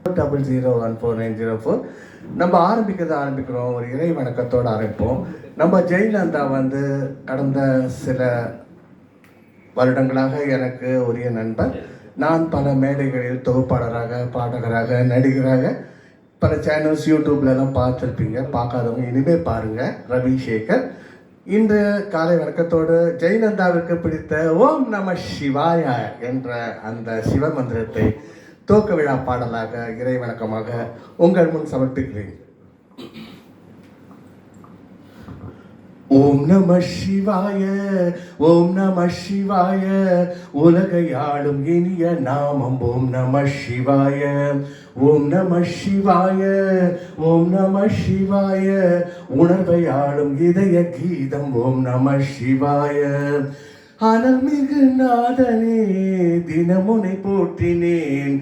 001490 நம்ம ஆரம்பிக்கிறோம் ஒரு இறை வணக்கத்தோடு ஆரம்பிப்போம். நம்ம ஜெயலலிதா கடந்த சில வருடங்களாக எனக்கு உரிய நண்பர். நான் பல மேடைகளில் தொகுப்பாளராக, பாடகராக, நடிகராக பல சேனல்ஸ் யூடியூப்லலாம் பார்த்துருப்பீங்க. பார்க்காதவங்க இனிமேல் பாருங்கள். ரவி சேகர். இன்று காலை வணக்கத்தோடு ஜெயலலிதாவிற்கு பிடித்த ஓம் நம சிவாய என்ற அந்த சிவ மந்திரத்தை துவக்க விழா பாடலாக இறை வணக்கமாக உங்கள் முன் சமர்ப்பிக்கிறேன். ஓம் நம சிவாய, ஓம் நம சிவாய, உலகை ஆளும் இனிய நாமம் ஓம் நம சிவாய. ஓம் நம சிவாய, ஓம் நம சிவாய, உணர்வை ஆளும் இதய கீதம் ஓம் நம சிவாய. அனல்மிகு நாதனே தினமுனை போற்றினேன்,